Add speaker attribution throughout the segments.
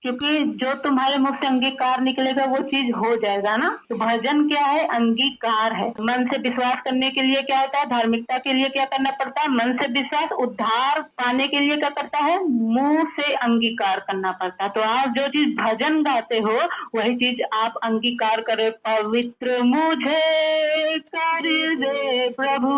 Speaker 1: क्योंकि जो तुम्हारे मुख से अंगीकार निकलेगा वो चीज हो जाएगा ना। तो भजन क्या है? अंगीकार है। मन से विश्वास करने के लिए क्या होता है? धार्मिकता के लिए क्या करना पड़ता है? मन से विश्वास। उद्धार पाने के लिए क्या करता है? मुंह से अंगीकार करना पड़ता है। तो आप जो चीज भजन गाते हो वही चीज आप अंगीकार करे। पवित्र मुझे कर दे प्रभु,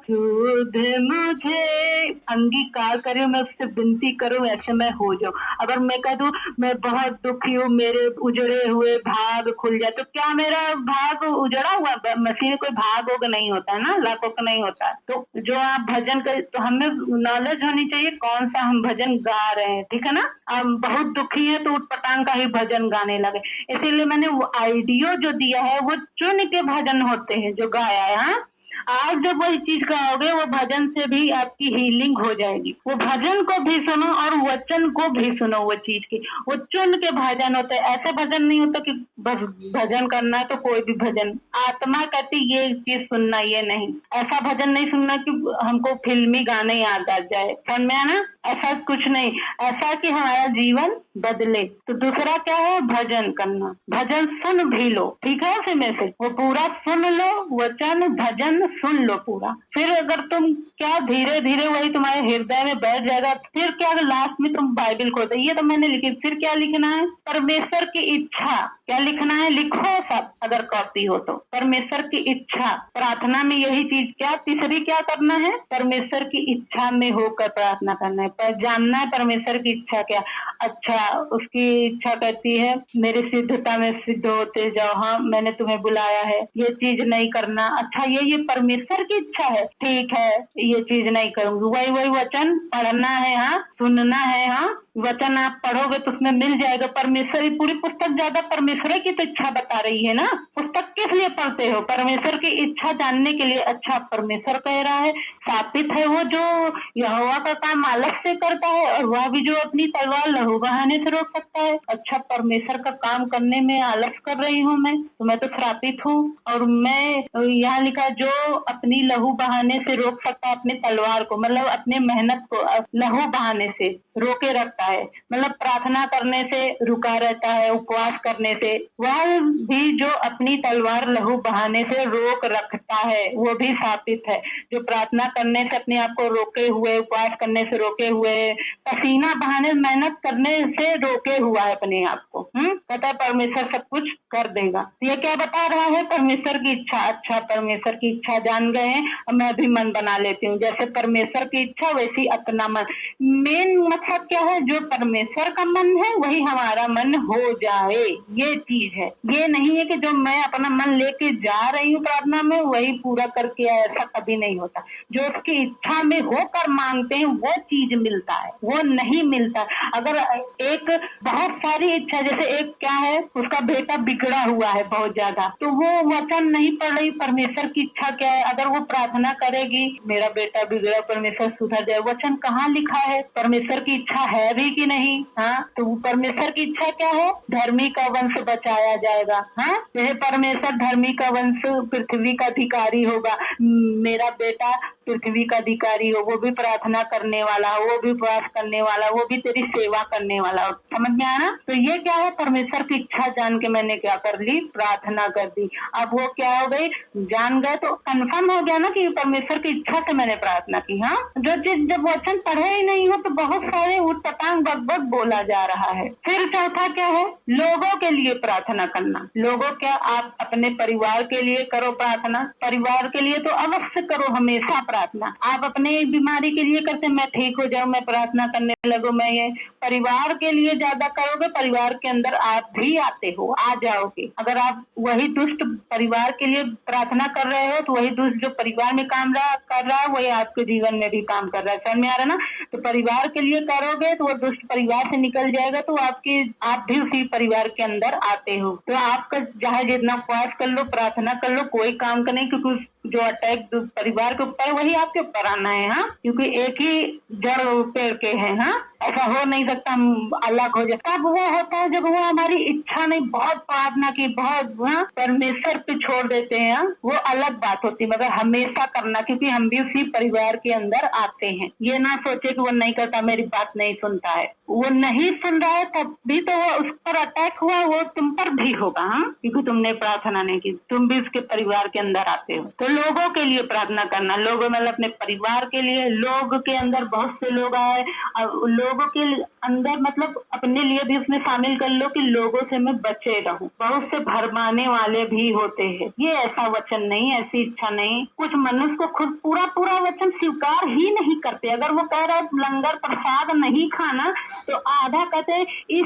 Speaker 1: शुद्ध मुझे, अंगीकार करे, मैं उससे विनती करूं ऐसे मैं हो जाऊं। अगर मैं कह दूं मैं बहुत दुखी हूँ, मेरे उजड़े हुए भाग खुल जाए, तो क्या मेरा भाग उजड़ा हुआ? मसीह में कोई भाग होगा नहीं होता है ना, लाखों का नहीं होता। तो जो आप भजन कर, तो हमें नॉलेज होनी चाहिए कौन सा हम भजन गा रहे हैं, ठीक है ना। आप बहुत दुखी है तो उटपटांग का ही भजन गाने लगे, इसीलिए मैंने वो आइडियो जो दिया है वो चुन के भजन होते हैं जो गाया है। हाँ, आज जब वही चीज गाओगे वो भजन से भी आपकी हीलिंग हो जाएगी। वो भजन को भी सुनो और वचन को भी सुनो, वो चीज की वो चुन के भजन होते हैं। ऐसा भजन नहीं होता कि बस भजन करना है तो कोई भी भजन। आत्मा कहती ये चीज सुनना, ये नहीं, ऐसा भजन नहीं सुनना कि हमको फिल्मी गाने याद आ जाए, समझ में आना। ऐसा कुछ नहीं, ऐसा कि हमारा जीवन बदले। तो दूसरा क्या है? भजन करना। भजन सुन भी लो, ठीक है, उसी में से वो पूरा सुन लो, वचन भजन सुन लो पूरा। फिर अगर तुम क्या धीरे धीरे वही तुम्हारे हृदय में बैठ जाएगा। फिर क्या, अगर लास्ट में तुम बाइबल खोलते, ये तो मैंने लिखी, फिर क्या लिखना है? परमेश्वर की इच्छा। क्या लिखना है? लिखो सब, अगर कॉपी हो तो। परमेश्वर की इच्छा, प्रार्थना में यही चीज। क्या तीसरी क्या करना है? परमेश्वर की इच्छा में होकर प्रार्थना करना है, पर जानना है परमेश्वर की इच्छा क्या। अच्छा, उसकी इच्छा कहती है मेरी सिद्धता में सिद्ध होते जाओ। हाँ, मैंने तुम्हें बुलाया है, ये चीज नहीं करना। अच्छा, ये परमेश्वर की इच्छा है, ठीक है, ये चीज नहीं करूंगी। वही वही वचन पढ़ना है, हाँ, सुनना है। हाँ, वचन आप पढ़ोगे तो उसमें मिल जाएगा परमेश्वर। ही पूरी पुस्तक ज्यादा परमेश्वर की तो इच्छा बता रही है ना। पुस्तक किस लिए पढ़ते हो? परमेश्वर की इच्छा जानने के लिए। अच्छा, परमेश्वर कह रहा है, सापित है वो जो यहोवा का काम आलस से करता है, और वह भी जो अपनी तलवार लहू बहाने से रोक सकता है। अच्छा, परमेश्वर का काम करने में आलस कर रही हूँ मैं, तो मैं तो श्रापित हूँ। और मैं, यहाँ लिखा, जो अपनी लहू बहाने से रोक सकता है अपने तलवार को, मतलब अपने मेहनत को लहू बहाने से रोके रखता है, मतलब प्रार्थना करने से रुका रहता है, उपवास करने से। वह भी जो अपनी तलवार लहू बहाने से रोक रखता है वो भी शापित है। जो प्रार्थना करने से अपने आप को रोके हुए, उपवास करने से रोके हुए, पसीना बहाने मेहनत करने से रोके हुआ है अपने आप को, कहता है परमेश्वर सब कुछ कर देगा। ये क्या बता रहा है? परमेश्वर की इच्छा। अच्छा, परमेश्वर की इच्छा जान गए हैं, अब मैं भी मन बना लेती हूँ, जैसे परमेश्वर की इच्छा वैसी अपना मन। मेन मतलब क्या है? जो परमेश्वर का मन है वही हमारा मन हो जाए, ये चीज है। ये नहीं है कि जो मैं अपना मन लेके जा रही हूँ प्रार्थना में वही पूरा करके आए, ऐसा कभी नहीं होता। जो उसकी इच्छा में होकर मांगते हैं वो चीज मिलता है, वो नहीं मिलता। अगर एक बहुत सारी इच्छा, जैसे एक क्या है, उसका बेटा बिगड़ा हुआ है बहुत ज्यादा, तो वो वचन नहीं पढ़ रही, परमेश्वर की इच्छा क्या है? अगर वो प्रार्थना करेगी मेरा बेटा बिगड़ा, परमेश्वर सुधर जाए, वचन कहाँ लिखा है? परमेश्वर की इच्छा है भी कि नहीं? हाँ, तो परमेश्वर की इच्छा क्या है? धर्मी का वंश बचाया जाएगा। हाँ, जैसे परमेश्वर धर्मी का वंश पृथ्वी का अधिकारी होगा, मेरा बेटा पृथ्वी का अधिकारी हो, वो भी प्रार्थना करने वाला हो, वो भी उपवास करने वाला, वो भी तेरी सेवा करने वाला हो। समझ में आया ना? तो ये क्या है? परमेश्वर की इच्छा जान के मैंने क्या कर ली? प्रार्थना कर दी। अब वो क्या हो गई? जान गए तो कंफर्म हो गया ना कि परमेश्वर की इच्छा से मैंने प्रार्थना की। हाँ, जो चीज जब वचन पढ़े ही नहीं हो तो बहुत सारे उटपटांग बकबक बोला जा रहा है। फिर चौथा क्या है? लोगों के लिए प्रार्थना करना। लोगों क्या, आप अपने परिवार के लिए करो प्रार्थना। परिवार के लिए तो अवश्य करो, हमेशा प्रार्थना। आप अपने बीमारी के लिए करते, मैं ठीक हो जाऊं, मैं प्रार्थना करने लगो, मैं ये। परिवार के लिए ज्यादा करोगे, परिवार के अंदर आप भी आते हो, आ जाओगे। अगर आप वही दुष्ट परिवार के लिए प्रार्थना कर रहे हो तो वही दुष्ट जो परिवार में काम कर रहा है वही आपके जीवन में भी काम कर रहा है। समझ में आ रहा ना? तो परिवार के लिए करोगे तो वो दुष्ट परिवार से निकल जाएगा, तो आप भी उसी परिवार के अंदर आते हो। तो आपका चाहे जितना उपवास कर लो, प्रार्थना कर लो, कोई काम का नहीं, क्योंकि जो अटैक परिवार के ऊपर वही आपके ऊपर आना है। हाँ, क्योंकि एक ही जड़ पेड़ के हैं। हाँ, ऐसा हो नहीं सकता हम अलग हो जाए। तब वो होता है जब वो हमारी इच्छा नहीं, बहुत प्रार्थना की, बहुत परमेश्वर पे छोड़ देते हैं। वो अलग बात होती है, मगर हमेशा करना, क्योंकि हम भी उसी परिवार के अंदर आते हैं। ये ना सोचे कि वो नहीं करता, मेरी बात नहीं सुनता है। वो नहीं सुन रहा है तब भी तो वो उस पर अटैक हुआ, वो तुम पर भी होगा। हाँ, क्योंकि तुमने प्रार्थना नहीं की, तुम भी उसके परिवार के अंदर आते हो। तो लोगों के लिए प्रार्थना करना, लोगों मतलब अपने परिवार के लिए। लोग के अंदर बहुत से लोग आए, लोगों के अंदर मतलब अपने लिए भी उसमें शामिल कर लो कि लोगों से मैं बचे रहूं। बहुत से भरमाने वाले भी होते हैं। ये ऐसा वचन नहीं, ऐसी इच्छा नहीं। कुछ मनुष्य को खुद पूरा पूरा वचन स्वीकार ही नहीं करते। अगर वो कह रहा है लंगर प्रसाद नहीं खाना, तो आधा कहते इस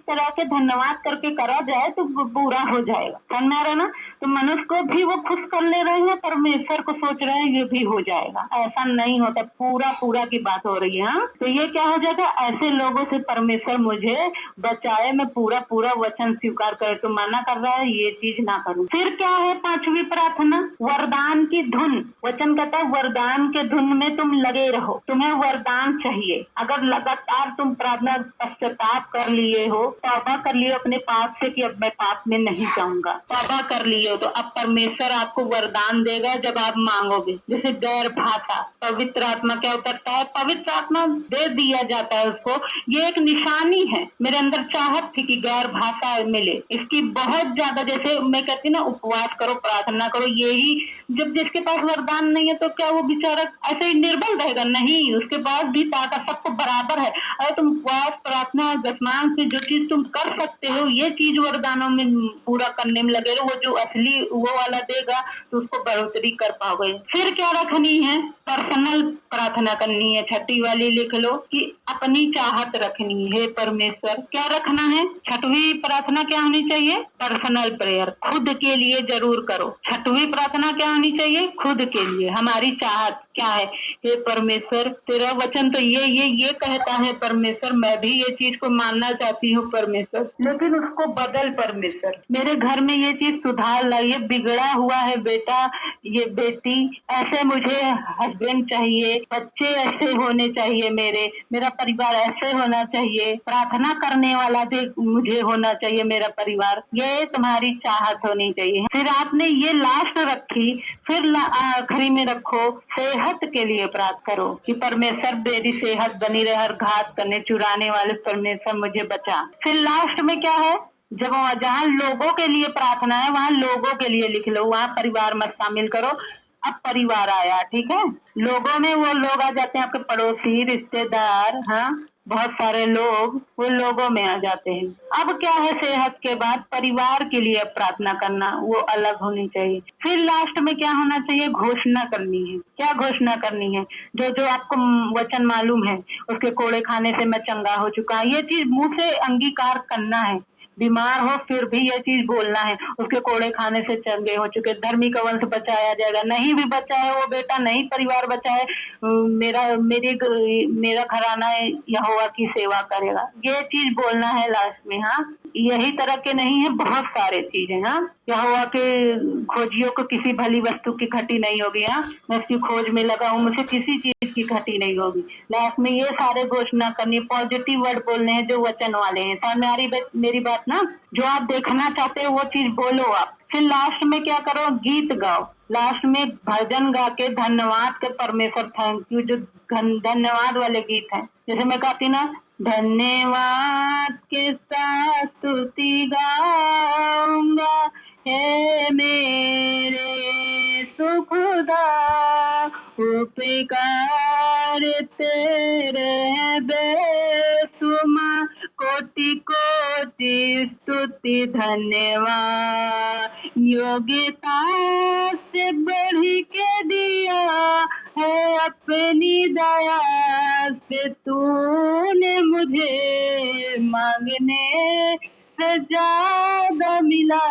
Speaker 1: तरह के धन्यवाद करके करा जाए तो पूरा हो जाएगा। समझ रहे ना? तो मनुष्य को भी वो खुश कर ले रहे हैं, परमेश्वर को सोच रहे हैं ये भी हो जाएगा। ऐसा नहीं होता, पूरा पूरा की बात हो रही है। हाँ, तो ये क्या हो जाएगा, ऐसे लोगों से परमेश्वर मुझे बचाए, मैं पूरा पूरा वचन स्वीकार करे। तो मना कर रहा है ये चीज ना करूं। फिर क्या है पांचवी प्रार्थना, वरदान की धुन। वचन कहता है वरदान के धुन में तुम लगे रहो। तुम्हें वरदान चाहिए। अगर लगातार तुम प्रार्थना पश्चाताप कर लिए हो, तौबा कर लिए अपने पाप से कि अब मैं पाप में नहीं जाऊंगा, तौबा कर लिए हो, तो अब परमेश्वर आपको वरदान देगा जब आप मांगोगे। जैसे गैर भाषा, पवित्र आत्मा क्या उतरता है, पवित्र आत्मा दे दिया जाता है उसको। ये एक निशानी है। मेरे अंदर चाहत थी कि गैर भाषा मिले, इसकी बहुत ज्यादा। जैसे मैं कहती ना, उपवास करो, प्रार्थना करो, यही। जब जिसके पास वरदान नहीं है तो क्या वो बेचारा ऐसे ही निर्बल रहेगा? नहीं, उसके पास भी ताकत सबको बराबर है। अगर तुम उपवास, प्रार्थना, दशनाम से जो चीज तुम कर सकते हो, ये चीज वरदानों में पूरा करने में लगे रहो। वो जो असली वो वाला देगा तो उसको बढ़ोतरी कर पाओगे। फिर क्या रखनी है, पर्सनल प्रार्थना करनी है। छठी वाली लिख लो कि अपनी चाहत रखनी है परमेश्वर। क्या रखना है? छठवीं प्रार्थना क्या होनी चाहिए, पर्सनल प्रेयर, खुद के लिए जरूर करो। छठवीं प्रार्थना क्या होनी चाहिए, खुद के लिए। हमारी चाहत क्या है, हे परमेश्वर तेरा वचन तो ये कहता है परमेश्वर, मैं भी ये चीज को मानना चाहती हूँ परमेश्वर, लेकिन उसको बदल परमेश्वर। मेरे घर में ये चीज सुधार लाइए, बिगड़ा हुआ है बेटा, ये बेटी, ऐसे मुझे हस्बैंड चाहिए, बच्चे ऐसे होने चाहिए, मेरा परिवार ऐसे होना चाहिए, प्रार्थना करने वाला भी मुझे होना चाहिए मेरा परिवार। ये तुम्हारी चाहत होनी चाहिए। फिर आपने ये लास्ट रखी, फिर आखिरी में रखो सेहत के लिए प्रार्थना करो कि परमेश्वर मेरी सेहत बनी रहे, हर घात करने चुराने वाले परमेश्वर मुझे बचा। फिर लास्ट में क्या है, जब जहाँ लोगों के लिए प्रार्थना है वहाँ लोगों के लिए लिख लो, वहाँ परिवार मत शामिल करो। अब परिवार आया, ठीक है। लोगों में वो लोग आ जाते हैं, आपके पड़ोसी, रिश्तेदार, हाँ, बहुत सारे लोग वो लोगों में आ जाते हैं। अब क्या है, सेहत के बाद परिवार के लिए प्रार्थना करना, वो अलग होनी चाहिए। फिर लास्ट में क्या होना चाहिए, घोषणा करनी है। क्या घोषणा करनी है, जो जो आपको वचन मालूम है, उसके कोड़े खाने से मैं चंगा हो चुका, ये चीज मुंह से अंगीकार करना है। बीमार हो फिर भी ये चीज बोलना है, उसके कोड़े खाने से चंगे हो चुके, धर्मी का वंश बचाया जाएगा। नहीं भी बचा है वो बेटा, नहीं परिवार बचा है, मेरा घराना यहोवा की सेवा करेगा, ये चीज बोलना है लास्ट में। हाँ, यही तरह के नहीं है, बहुत सारे चीजें। हाँ, यहोवा के खोजियों को किसी भली वस्तु की घटी नहीं होगी। हाँ, मैं उसकी खोज में लगा हूँ, मुझे किसी चीज की घटी नहीं होगी। लास्ट में ये सारे घोषणा करनी, पॉजिटिव वर्ड बोलने हैं जो वचन वाले हैं। सामने मेरी बात ना, जो आप देखना चाहते हो वो चीज बोलो आप। फिर लास्ट में क्या करो, गीत गाओ। लास्ट में भजन गा के धन्यवाद के परमेश्वर थैंक यू, जो धन्यवाद वाले गीत हैं। जैसे मैं कहती ना, धन्यवाद के साथ स्तुति गाऊंगा, हे मेरे सुखदा, उपकार तेरे है बेसुमार, कोटि कोटि स्तुति धन्यवाद, योग्यता से बढ़ के दिया है अपनी दया से तूने मुझे, मांगने से ज्यादा मिला,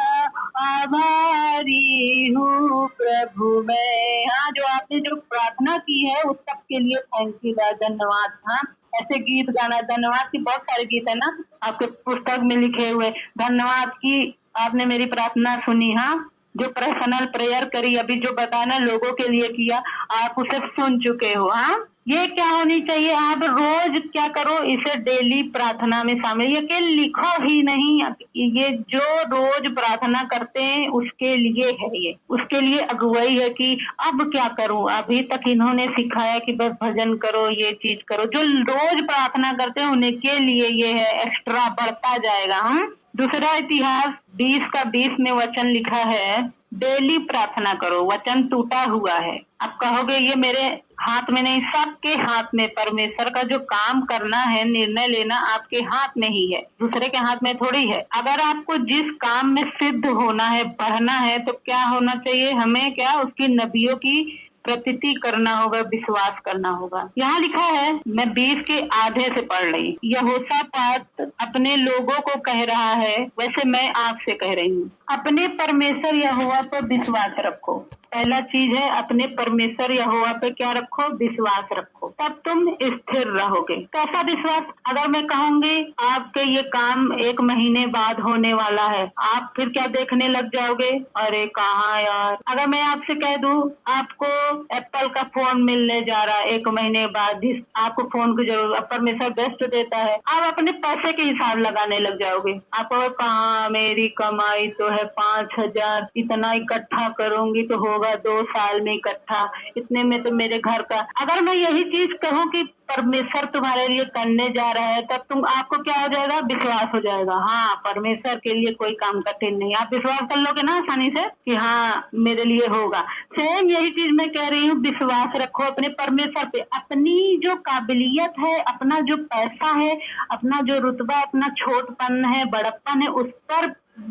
Speaker 1: आभारी हूँ प्रभु मैं। हाँ, जो आपने जो प्रार्थना की है उस सब के लिए थैंक यू, धन्यवाद। हाँ, ऐसे गीत गाना, धन्यवाद की बहुत सारे गीत है ना आपके पुस्तक में लिखे हुए। धन्यवाद की आपने मेरी प्रार्थना सुनी। हाँ, जो पर्सनल प्रेयर करी, अभी जो बताना लोगों के लिए किया, आप उसे सुन चुके हो। हाँ, ये क्या होनी चाहिए, आप रोज क्या करो, इसे डेली प्रार्थना में शामिल, ये कि लिखो ही नहीं, ये जो रोज प्रार्थना करते हैं उसके लिए है, ये उसके लिए अगुवाई है कि अब क्या करूं, अभी तक इन्होंने सिखाया कि बस भजन करो, ये चीज करो, जो रोज प्रार्थना करते हैं उनके लिए ये है, एक्स्ट्रा बढ़ता जाएगा। हम दूसरा इतिहास 20 का 20 में वचन लिखा है, डेली प्रार्थना करो, वचन टूटा हुआ है। आप कहोगे ये मेरे हाथ में नहीं, सबके हाथ में, परमेश्वर का जो काम करना है, निर्णय लेना आपके हाथ में ही है, दूसरे के हाथ में थोड़ी है। अगर आपको जिस काम में सिद्ध होना है, बढ़ना है, तो क्या होना चाहिए, हमें क्या उसकी नबियों की प्रतीति करना होगा, विश्वास करना होगा। यहाँ लिखा है, मैं 20 के आधे से पढ़ रही, यहोशापात अपने लोगों को कह रहा है, वैसे मैं आपसे कह रही हूँ, अपने परमेश्वर यहोवा पर विश्वास रखो। पहला चीज है, अपने परमेश्वर यहोवा पे क्या रखो, विश्वास रखो, तब तुम स्थिर रहोगे। कैसा विश्वास, अगर मैं कहूंगी आपके ये काम 1 महीने बाद होने वाला है, आप फिर क्या देखने लग जाओगे, अरे कहाँ यार। अगर मैं आपसे कह दूं आपको एप्पल का फोन मिलने जा रहा है 1 महीने बाद, आपको फोन की जरूरत, परमेश्वर बेस्ट देता है, आप अपने पैसे के हिसाब लगाने लग जाओगे। आपको कहाँ, मेरी कमाई तो है 5,000, इतना इकट्ठा करूंगी तो होगा 2 साल में इकट्ठा, इतने में तो मेरे घर का। अगर मैं यही चीज कहूँ कि परमेश्वर तुम्हारे लिए करने जा रहा है, तब तुम, आपको क्या हो जाएगा, विश्वास हो जाएगा, हाँ परमेश्वर के लिए कोई काम कठिन नहीं। आप विश्वास कर लोगे ना आसानी से कि हाँ मेरे लिए होगा। सेम यही चीज मैं कह रही हूँ, विश्वास रखो अपने परमेश्वर पे, अपनी जो काबिलियत है, अपना जो पैसा है, अपना जो रुतबा, अपना छोटपन है, बड़प्पन है, उस पर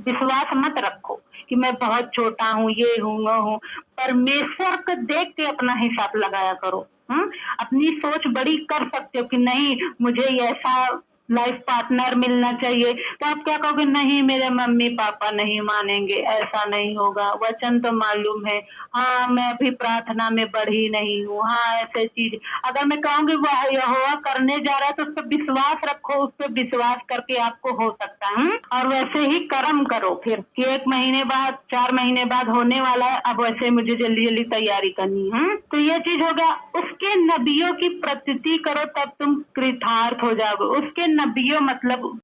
Speaker 1: विश्वास मत रखो कि मैं बहुत छोटा हूँ, ये हूँ वो हूँ। परमेश्वर को देख के अपना हिसाब लगाया करो। अपनी सोच बड़ी कर सकते हो कि नहीं मुझे ऐसा लाइफ पार्टनर मिलना चाहिए, तो आप क्या कहोगे, नहीं मेरे मम्मी पापा नहीं मानेंगे, ऐसा नहीं होगा, वचन तो मालूम है, हाँ मैं अभी प्रार्थना में बढ़ी नहीं हूँ, हाँ ऐसे चीज। अगर मैं कहूंगी वह यहोवा करने जा रहा है, तो उस पर विश्वास रखो, उस पर विश्वास करके आपको हो सकता है। और वैसे ही कर्म करो फिर कि 1 महीने बाद, 4 महीने बाद होने वाला है, अब वैसे मुझे जल्दी जल्दी तैयारी करनी है। तो ये चीज हो गया, उसके नबियों की प्रतीति करो, तब तुम कृतार्थ हो जाओगे। उसके नबियों मतलब